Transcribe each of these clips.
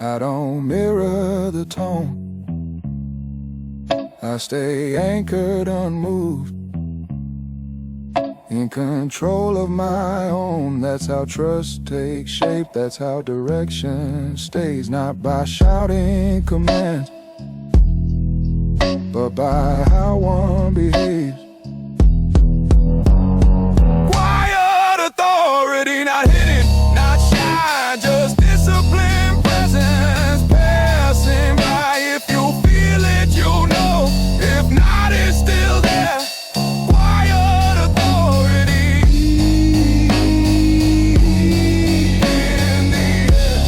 I don't mirror the tone. I stay anchored, unmoved, in control of my own. That's how trust takes shape. That's how direction stays. Not by shouting commands, but by how one behaves. Quiet authority, not hidden, not shy, just discipline, presence, passing by. If you feel it, you know. If not, it's still there. Quiet authority in the air.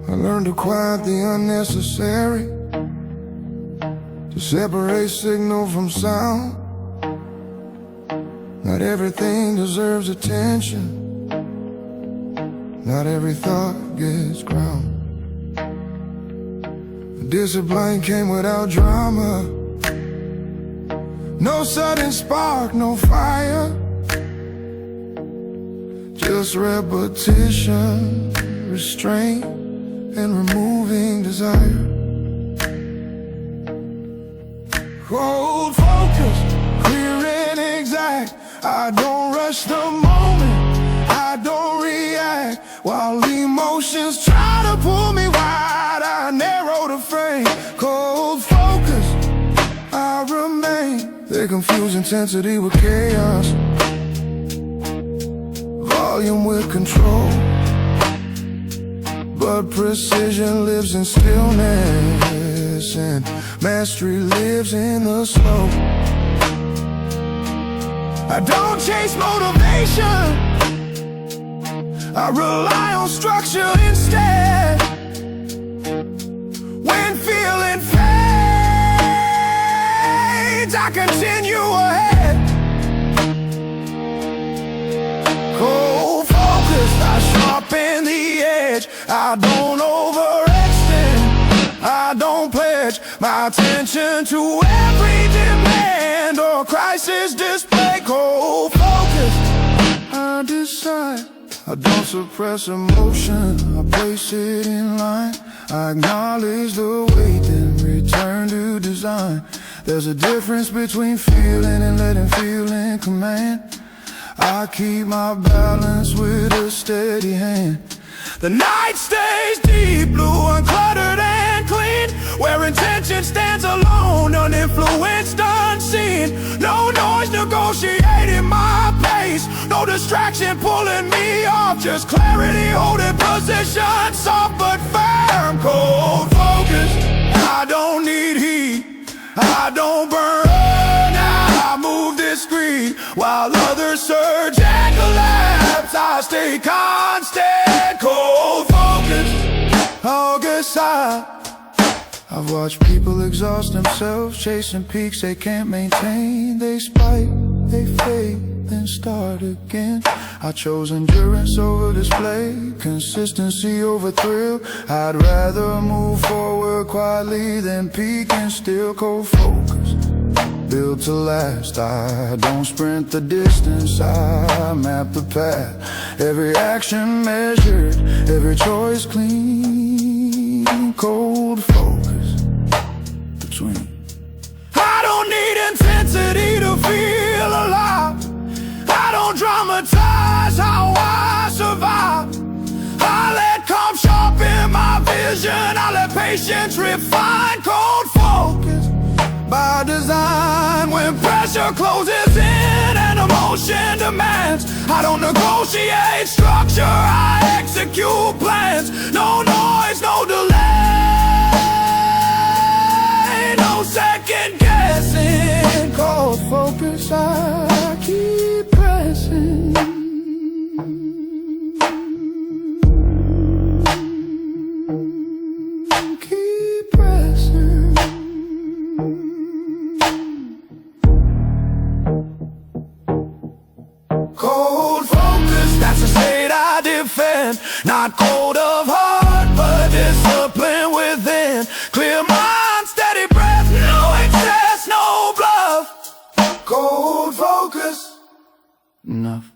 I learned to quiet the unnecessary, to separate signal from sound. Not everything deserves attention, not every thought gets ground. The discipline came without drama, no sudden spark, no fire, just repetition, restraint, and removing desire. Cold focus, clear and exact. I don't rush the moment, I don't react. While emotions try to pull me wide, I narrow the frame. Cold focus, I remain. They confuse intensity with chaos, volume with control, but precision lives in stillness, and mastery lives in the slow. I don't chase motivation, I rely on structure instead. When feeling fades, I continue ahead. Cold focused, I sharpen the edge. I don't overextend, I don't pledge my attention to every demand or crisis display. Cold focus, I decide. I don't suppress emotion, I place it in line. I acknowledge the weight, then return to design. There's a difference between feeling and letting feeling command. I keep my balance with a steady hand. The night stays deep blue, uncluttered and clean, where intention stands alone, uninfluenced, unseen. No noise negotiating my pace, no distraction pulling me off, just clarity holding position, soft but firm. Cold focus, I don't need heat, I don't burn, I move discreet. While others surge and collapse, I stay constant. Cold focus, August I've watched people exhaust themselves, chasing peaks they can't maintain. They spike, they fade, then start again. I chose endurance over display, consistency over thrill. I'd rather move forward quietly than peak and still. Cold focus, built to last. I don't sprint the distance, I map the path. Every action measured, every choice clean. Cold focus between. I don't need intensity to feel alive, I don't dramatize how I survive. I let calm sharpen my vision, I let patience refine. Cold focus by design. When pressure closes in and emotion demands, I don't negotiate structure, I execute plans. No noise, no delay, no second guessing. Cold focus. focused, I keep pressing. Keep pressing. Cold focus, that's a state I defend. Not cold of heart, but discipline within. Clear mind, steady breath, no excess, no bluff. Cold focus. Enough.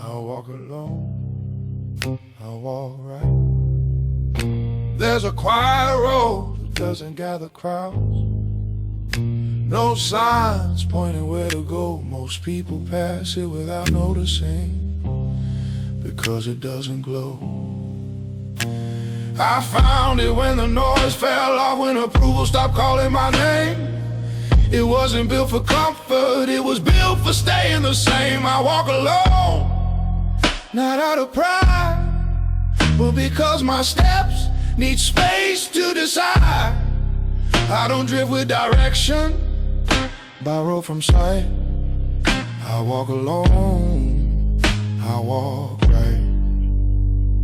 I walk alone, I walk right. There's a quiet road that doesn't gather crowds. No signs pointing where to go. Most people pass it without noticing, because it doesn't glow. I found it when the noise fell off, when approval stopped calling my name. It wasn't built for comfort, it was built for staying the same. I walk alone, not out of pride, but because my steps need space to decide. I don't drift with direction, borrow from sight. I walk alone, I walk right.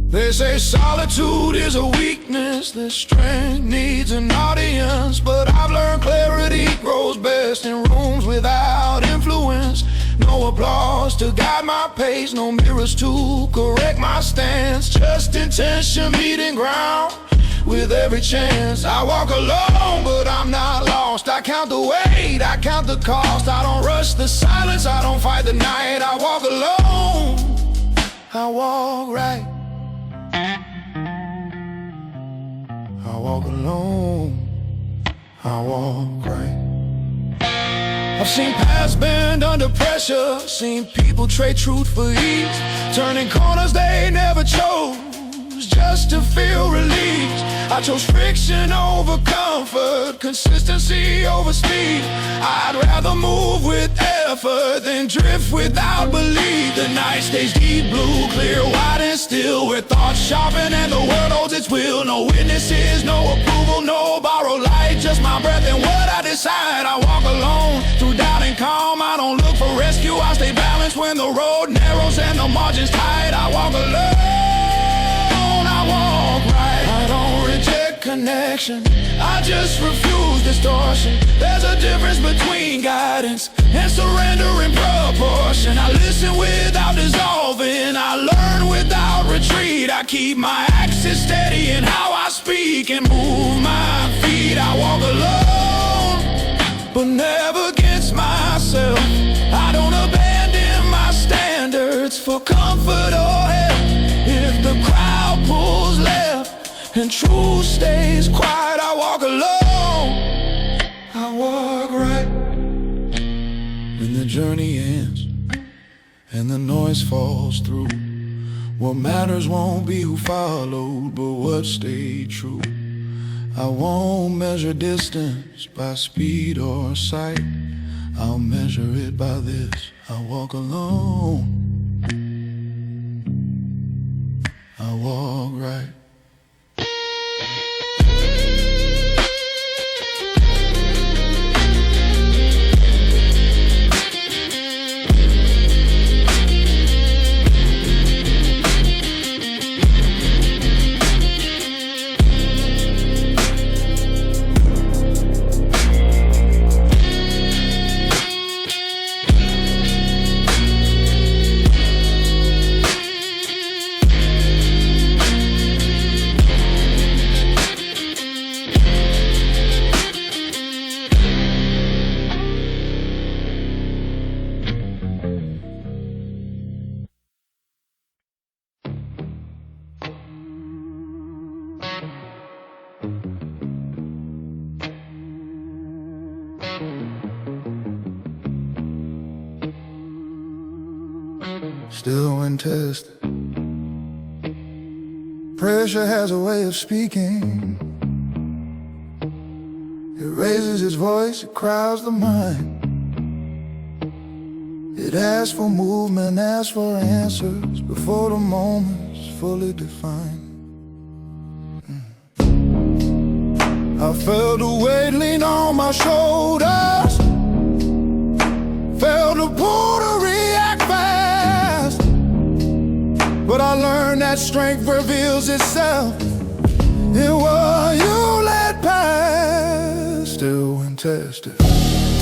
They say solitude is a weakness, that strength needs an audience. But I've learned clarity grows best in rooms without influence. No applause to guide my pace, no mirrors to correct my stance. Just intention meeting ground with every chance. I walk alone, but I'm not lost. I count the weight, I count the cost. I don't rush the silence, I don't fight the night. I walk alone, I walk right. I walk alone, I walk right. I've seen paths bend under pressure, seen people trade truth for ease, turning corners they never chose just to feel released. I chose friction over comfort, consistency over speed. I'd rather move with effort than drift without belief. The night stays deep blue, clear, wide and still, where thoughts sharpen and the world holds its will. No witnesses, no approval, no borrowed light, just my breath and what I decide. I walk alone through doubt and calm. I don't look for rescue, I stay balanced when the road narrows and the margins tight. I walk alone, I walk right. I don't reject connection, I just refuse distortion. There's a difference between guidance and surrender in proportion. I listen without dissolving, I learn without retreat. I keep my accent steady in how I speak and move my feet. I walk alone, but never against myself. I don't abandon my standards for comfort or help. If the crowd pulls left and truth stays quiet, I walk alone, I walk right. When the journey ends and the noise falls through, what matters won't be who followed, but what stayed true. I won't measure distance by speed or sight, I'll measure it by this: I walk alone, I walk right. still when tested. Pressure has a way of speaking. It raises its voice, it crowds the mind. It asks for movement, asks for answers before the moment's fully defined. I felt the weight lean on my shoulders, felt the pull to react fast. But I learned that strength reveals itself in what you let pass. Still when tested,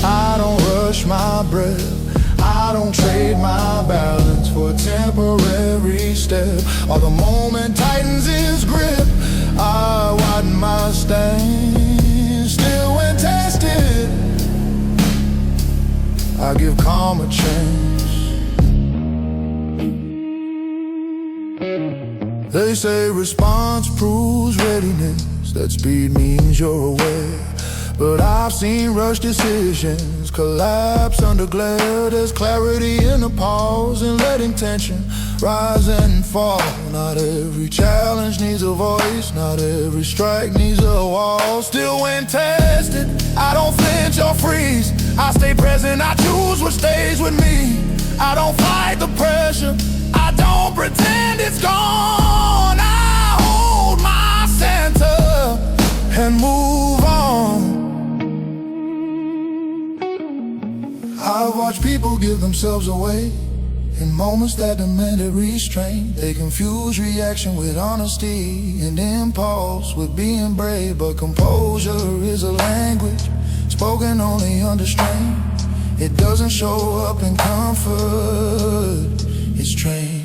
I don't rush my breath, I don't trade my balance for a temporary step. While the moment tightens its grip, I widen my stance. Still when tested, I give calm a chance. They say response proves readiness, that speed means you're aware. But I've seen rushed decisions collapse under glare. There's clarity in the pause and letting tension rise and fall. Not every challenge needs a voice, not every strike needs a wall. Still when tested, I don't flinch or freeze, I stay present, I choose what stays with me. I don't fight the pressure, I don't pretend it's gone. I hold my center and move on. I've watched people give themselves away in moments that demanded restraint. They confuse reaction with honesty and impulse with being brave. But composure is a language spoken only under strain. It doesn't show up in comfort, it's trained.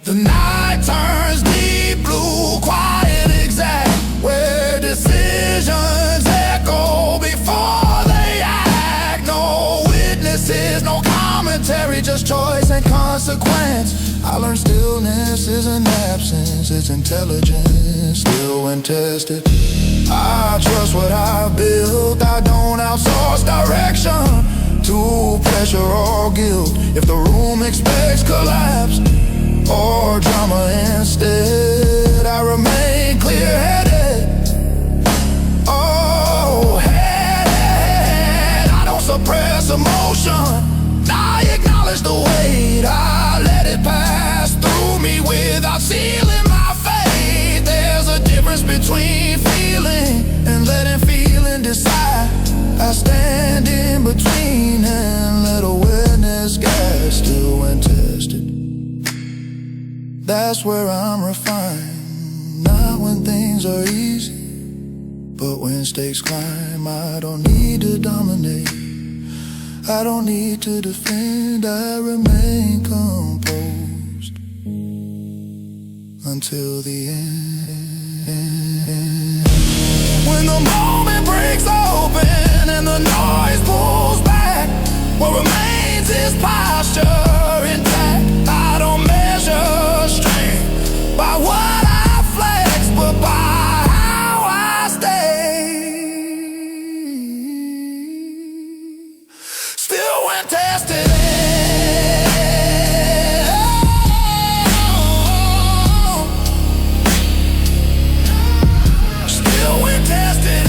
The night turns deep blue, quiet, exact, where decisions echo before they act. No witnesses, no commentary, just choice and consequence. I learned stillness isn't absence, it's intelligence. Still when tested, I trust what I built. I don't outsource direction to pressure or guilt. If the room expects collapse or drama instead, I remain clear-headed. Oh, head, I don't suppress emotion, I acknowledge the weight. I let it pass through me without sealing my fate. There's a difference between feeling and letting feeling decide. I stand in between and let awareness guide. Still when tested, that's where I'm refined. Not when things are easy, but when stakes climb. I don't need to dominate, I don't need to defend. I remain composed until the end. When the moment breaks open and the noise pulls back, what remains is posture intact. I don't measure strength by what I flex, but by how I stay. Still when tested, still when tested.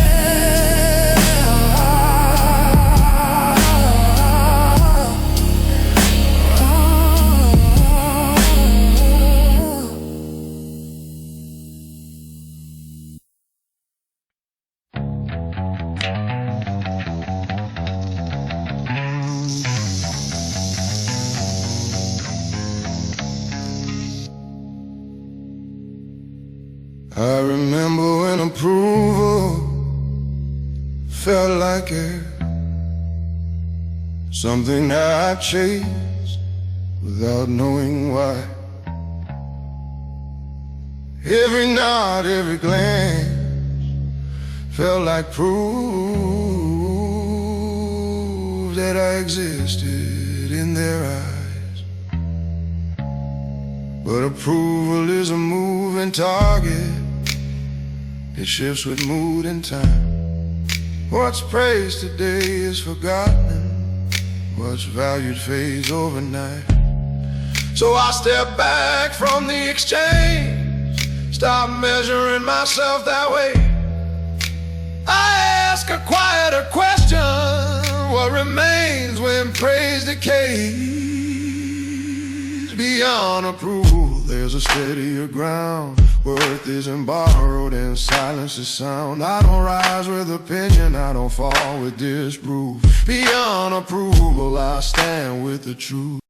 I remember when approval felt like air, something I chased without knowing why. Every nod, every glance felt like proof that I existed in their eyes. But approval is a moving target, it shifts with mood and time. What's praised today is forgotten, what's valued fades overnight. So I step back from the exchange, stop measuring myself that way. I ask a quieter question: what remains when praise decays? Beyond approval, there's a steadier ground. Worth isn't borrowed and silence is sound. I don't rise with opinion, I don't fall with disproof. Beyond approval, I stand with the truth.